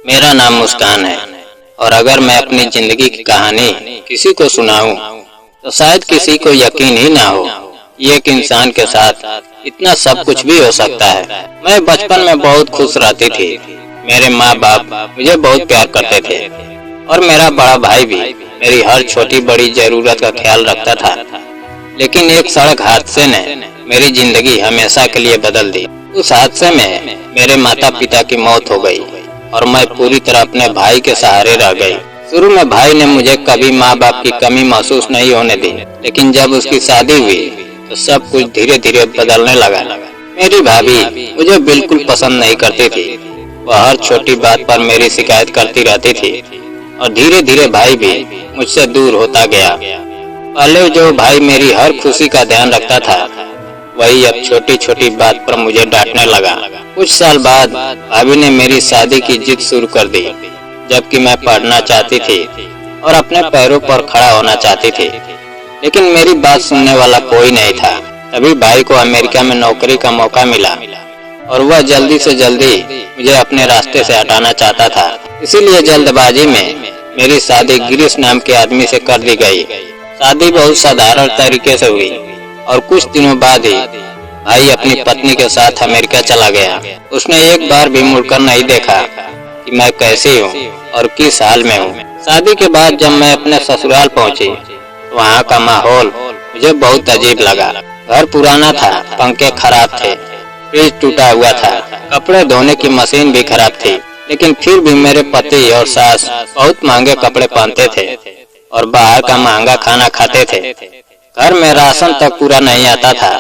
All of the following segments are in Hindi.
मेरा नाम मुस्कान है और अगर मैं अपनी जिंदगी की कहानी किसी को सुनाऊं तो शायद किसी को यकीन ही ना हो ये एक इंसान के साथ इतना सब कुछ भी हो सकता है। मैं बचपन में बहुत खुश रहती थी। मेरे माँ बाप मुझे बहुत प्यार करते थे और मेरा बड़ा भाई भी मेरी हर छोटी बड़ी जरूरत का ख्याल रखता था। लेकिन एक सड़क हादसे ने मेरी जिंदगी हमेशा के लिए बदल दी। उस हादसे में मेरे माता पिता की मौत हो गई और मैं पूरी तरह अपने भाई के सहारे रह गई। शुरू में भाई ने मुझे कभी माँ बाप की कमी महसूस नहीं होने दी, लेकिन जब उसकी शादी हुई तो सब कुछ धीरे धीरे बदलने लगा। मेरी भाभी मुझे बिल्कुल पसंद नहीं करती थी। वह हर छोटी बात पर मेरी शिकायत करती रहती थी और धीरे धीरे भाई भी मुझसे दूर होता गया। पहले जो भाई मेरी हर खुशी का ध्यान रखता था, वही अब छोटी छोटी बात पर मुझे डांटने लगा। कुछ साल बाद भाभी ने मेरी शादी की जिद शुरू कर दी, जबकि मैं पढ़ना चाहती थी और अपने पैरों पर खड़ा होना चाहती थी, लेकिन मेरी बात सुनने वाला कोई नहीं था। तभी भाई को अमेरिका में नौकरी का मौका मिला और वह जल्दी से जल्दी मुझे अपने रास्ते से हटाना चाहता था। इसीलिए जल्दबाजी में मेरी शादी गिरीश नाम के आदमी से कर दी गई। शादी बहुत साधारण तरीके से हुई और कुछ दिनों बाद ही भाई अपनी पत्नी के साथ अमेरिका चला गया। उसने एक बार भी मुड़कर नहीं देखा कि मैं कैसी हूँ और किस हाल में हूँ। शादी के बाद जब मैं अपने ससुराल पहुँची तो वहाँ का माहौल मुझे बहुत अजीब लगा। घर पुराना था, पंखे खराब थे, फ्रिज टूटा हुआ था, कपड़े धोने की मशीन भी खराब थी, लेकिन फिर भी मेरे पति और सास बहुत महंगे कपड़े पहनते थे और बाहर का महंगा खाना खाते थे। घर में राशन तक पूरा नहीं आता था,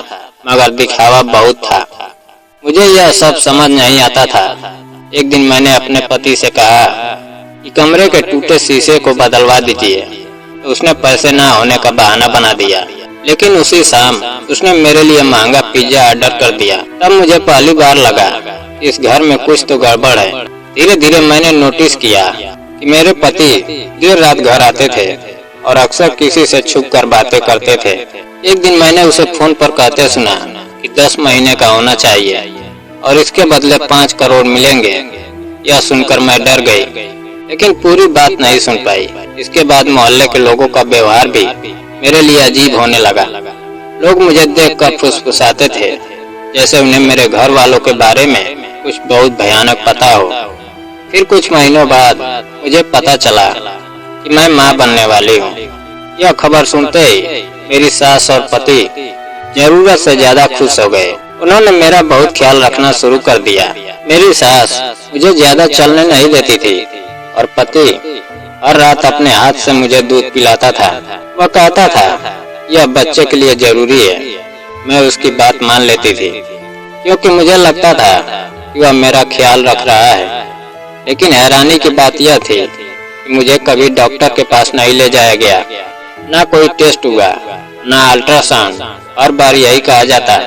मगर दिखावा बहुत था। मुझे यह सब समझ नहीं आता था। एक दिन मैंने अपने पति से कहा कि कमरे के टूटे शीशे को बदलवा दीजिए, तो उसने पैसे ना होने का बहाना बना दिया। लेकिन उसी शाम उसने मेरे लिए महंगा पिज्जा ऑर्डर कर दिया। तब मुझे पहली बार लगा इस घर में कुछ तो गड़बड़ है। धीरे धीरे मैंने नोटिस किया कि मेरे पति देर रात घर आते थे और अक्सर किसी से छुप कर बातें करते थे। एक दिन मैंने उसे फोन पर कहते सुना कि 10 महीने का होना चाहिए और इसके बदले 5 करोड़ मिलेंगे। यह सुनकर मैं डर गई, लेकिन पूरी बात नहीं सुन पाई। इसके बाद मोहल्ले के लोगों का व्यवहार भी मेरे लिए अजीब होने लगा। लोग मुझे देखकर फुसफुसाते थे, जैसे उन्हें मेरे घर वालों के बारे में कुछ बहुत भयानक पता हो। फिर कुछ महीनों बाद मुझे पता चला कि मैं माँ बनने वाली हूँ। यह खबर सुनते ही मेरी सास और पति जरूरत से ज्यादा खुश हो गए। उन्होंने मेरा बहुत ख्याल रखना शुरू कर दिया। मेरी सास मुझे ज्यादा चलने नहीं देती थी और पति हर रात अपने हाथ से मुझे दूध पिलाता था। वह कहता था यह बच्चे के लिए जरूरी है। मैं उसकी बात मान लेती थी, क्योंकि मुझे लगता था कि वह मेरा ख्याल रख रहा है। लेकिन हैरानी की बात यह थी कि मुझे कभी डॉक्टर के पास नहीं ले जाया गया। ना कोई टेस्ट हुआ, ना अल्ट्रासाउंड। हर बार यही कहा जाता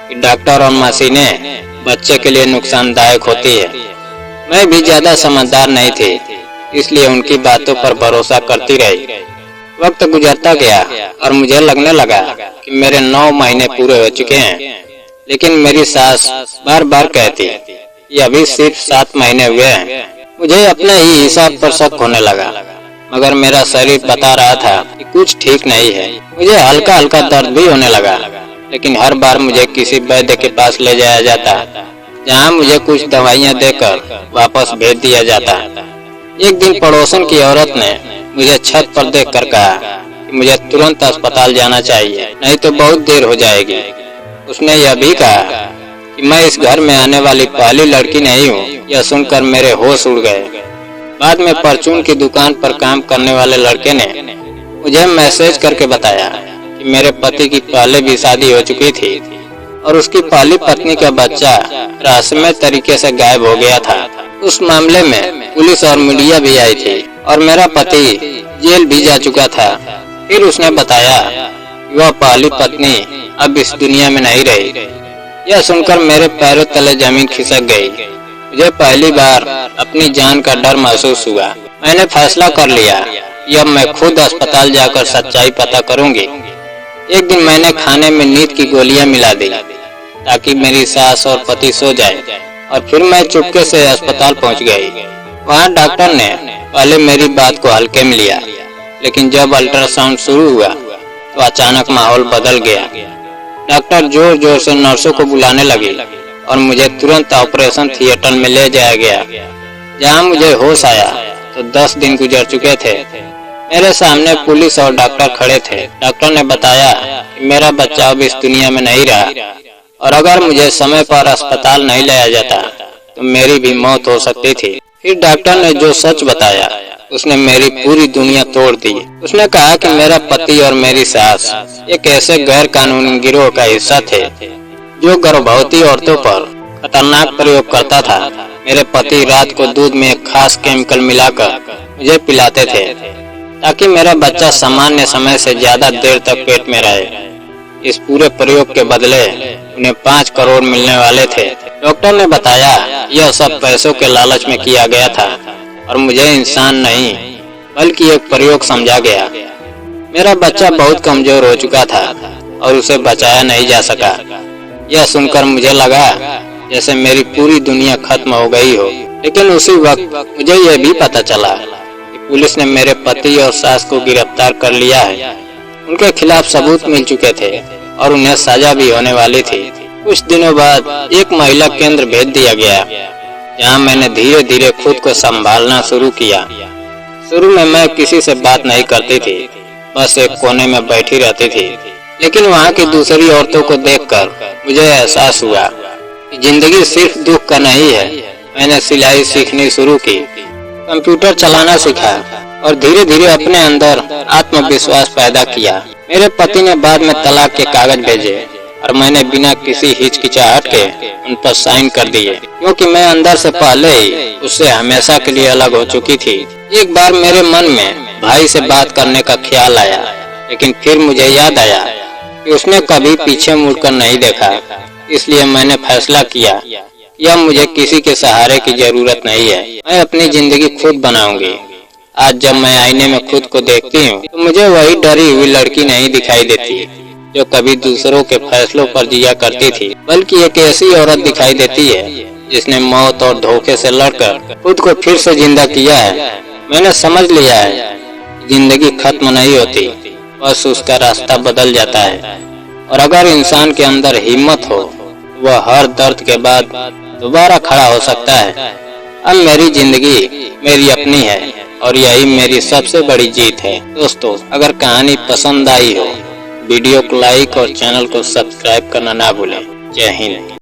कि डॉक्टर और मशीनें बच्चे के लिए नुकसानदायक होती है। मैं भी ज्यादा समझदार नहीं थी, इसलिए उनकी बातों पर भरोसा करती रही। वक्त गुजरता गया और मुझे लगने लगा कि मेरे 9 महीने पूरे हो चुके हैं, लेकिन मेरी सास बार बार कहती ये अभी सिर्फ 7 महीने हुए हैं। मुझे अपने ही हिसाब पर शक होने लगा, मगर मेरा शरीर बता रहा था कि कुछ ठीक नहीं है। मुझे हल्का हल्का दर्द भी होने लगा, लेकिन हर बार मुझे किसी वैद्य के पास ले जाया जाता, जहां मुझे कुछ दवाइयां देकर वापस भेज दिया जाता। एक दिन पड़ोसन की औरत ने मुझे छत पर देखकर कहा कि मुझे तुरंत अस्पताल जाना चाहिए, नहीं तो बहुत देर हो जाएगी। उसने यह भी कहा कि मैं इस घर में आने वाली पहली लड़की नहीं हूँ। यह सुनकर मेरे होश उड़ गए। बाद में परचून की दुकान पर काम करने वाले लड़के ने मुझे मैसेज करके बताया कि मेरे पति की पहले भी शादी हो चुकी थी और उसकी पहली पत्नी का बच्चा रहस्यमय तरीके से गायब हो गया था। उस मामले में पुलिस और मीडिया भी आई थी और मेरा पति जेल भी जा चुका था। फिर उसने बताया कि वह पहली पत्नी अब इस दुनिया में नहीं रही। यह सुनकर मेरे पैरों तले जमीन खिसक गई। मुझे पहली बार अपनी जान का डर महसूस हुआ। मैंने फैसला कर लिया कि अब मैं खुद अस्पताल जाकर सच्चाई पता करूंगी। एक दिन मैंने खाने में नींद की गोलियां मिला दी ताकि मेरी सास और पति सो जाए और फिर मैं चुपके से अस्पताल पहुंच गई। वहाँ डॉक्टर ने पहले मेरी बात को हल्के में लिया, लेकिन जब अल्ट्रासाउंड शुरू हुआ तो अचानक माहौल बदल गया। डॉक्टर जोर जोर से नर्सों को बुलाने लगी और मुझे तुरंत ऑपरेशन थिएटर में ले जाया गया। जहाँ मुझे होश आया तो 10 दिन गुजर चुके थे। मेरे सामने पुलिस और डॉक्टर खड़े थे। डॉक्टर ने बताया कि मेरा बच्चा अब इस दुनिया में नहीं रहा और अगर मुझे समय पर अस्पताल नहीं लाया जाता तो मेरी भी मौत हो सकती थी। फिर डॉक्टर ने जो सच बताया उसने मेरी पूरी दुनिया तोड़ दी। उसने कहा कि मेरा पति और मेरी सास एक ऐसे गैर कानूनी गिरोह का हिस्सा थे जो गर्भवती औरतों पर खतरनाक प्रयोग करता था। मेरे पति रात को दूध में एक खास केमिकल मिलाकर मुझे पिलाते थे ताकि मेरा बच्चा सामान्य समय से ज्यादा देर तक पेट में रहे। इस पूरे प्रयोग के बदले उन्हें 5 करोड़ मिलने वाले थे। डॉक्टर ने बताया यह सब पैसों के लालच में किया गया था और मुझे इंसान नहीं बल्कि एक प्रयोग समझा गया। मेरा बच्चा बहुत कमजोर हो चुका था और उसे बचाया नहीं जा सका। यह सुनकर मुझे लगा जैसे मेरी पूरी दुनिया खत्म हो गई हो। लेकिन उसी वक्त मुझे यह भी पता चला कि पुलिस ने मेरे पति और सास को गिरफ्तार कर लिया है। उनके खिलाफ सबूत मिल चुके थे और उन्हें सजा भी होने वाली थी। कुछ दिनों बाद एक महिला केंद्र भेज दिया गया, जहां मैंने धीरे धीरे खुद को संभालना शुरू किया। शुरू में मैं किसी से बात नहीं करती थी, बस एक कोने में बैठी रहती थी। लेकिन वहां की दूसरी औरतों को देखकर मुझे एहसास हुआ कि जिंदगी सिर्फ दुख का नहीं है। मैंने सिलाई सीखनी शुरू की, कंप्यूटर चलाना सीखा और धीरे धीरे अपने अंदर आत्मविश्वास पैदा किया। मेरे पति ने बाद में तलाक के कागज भेजे और मैंने बिना किसी हिचकिचाहट के उन पर साइन कर दिए, क्योंकि मैं अंदर से पहले ही उससे हमेशा के लिए अलग हो चुकी थी। एक बार मेरे मन में भाई से बात करने का ख्याल आया, लेकिन फिर मुझे याद आया कि उसने कभी पीछे मुड़कर नहीं देखा। इसलिए मैंने फैसला किया यह मुझे किसी के सहारे की जरूरत नहीं है, मैं अपनी जिंदगी खुद बनाऊंगी। आज जब मैं आईने में खुद को देखती हूँ तो मुझे वही डरी हुई लड़की नहीं दिखाई देती जो कभी दूसरों के फैसलों पर जिया करती थी, बल्कि एक ऐसी औरत दिखाई देती है जिसने मौत और धोखे से लड़कर खुद को फिर से जिंदा किया है। मैंने समझ लिया है जिंदगी खत्म नहीं होती, बस उसका रास्ता बदल जाता है। और अगर इंसान के अंदर हिम्मत हो वह हर दर्द के बाद दोबारा खड़ा हो सकता है। अब मेरी जिंदगी मेरी अपनी है और यही मेरी सबसे बड़ी जीत है। दोस्तों, अगर कहानी पसंद आई हो वीडियो को लाइक और चैनल को सब्सक्राइब करना ना भूलें। जय हिंद।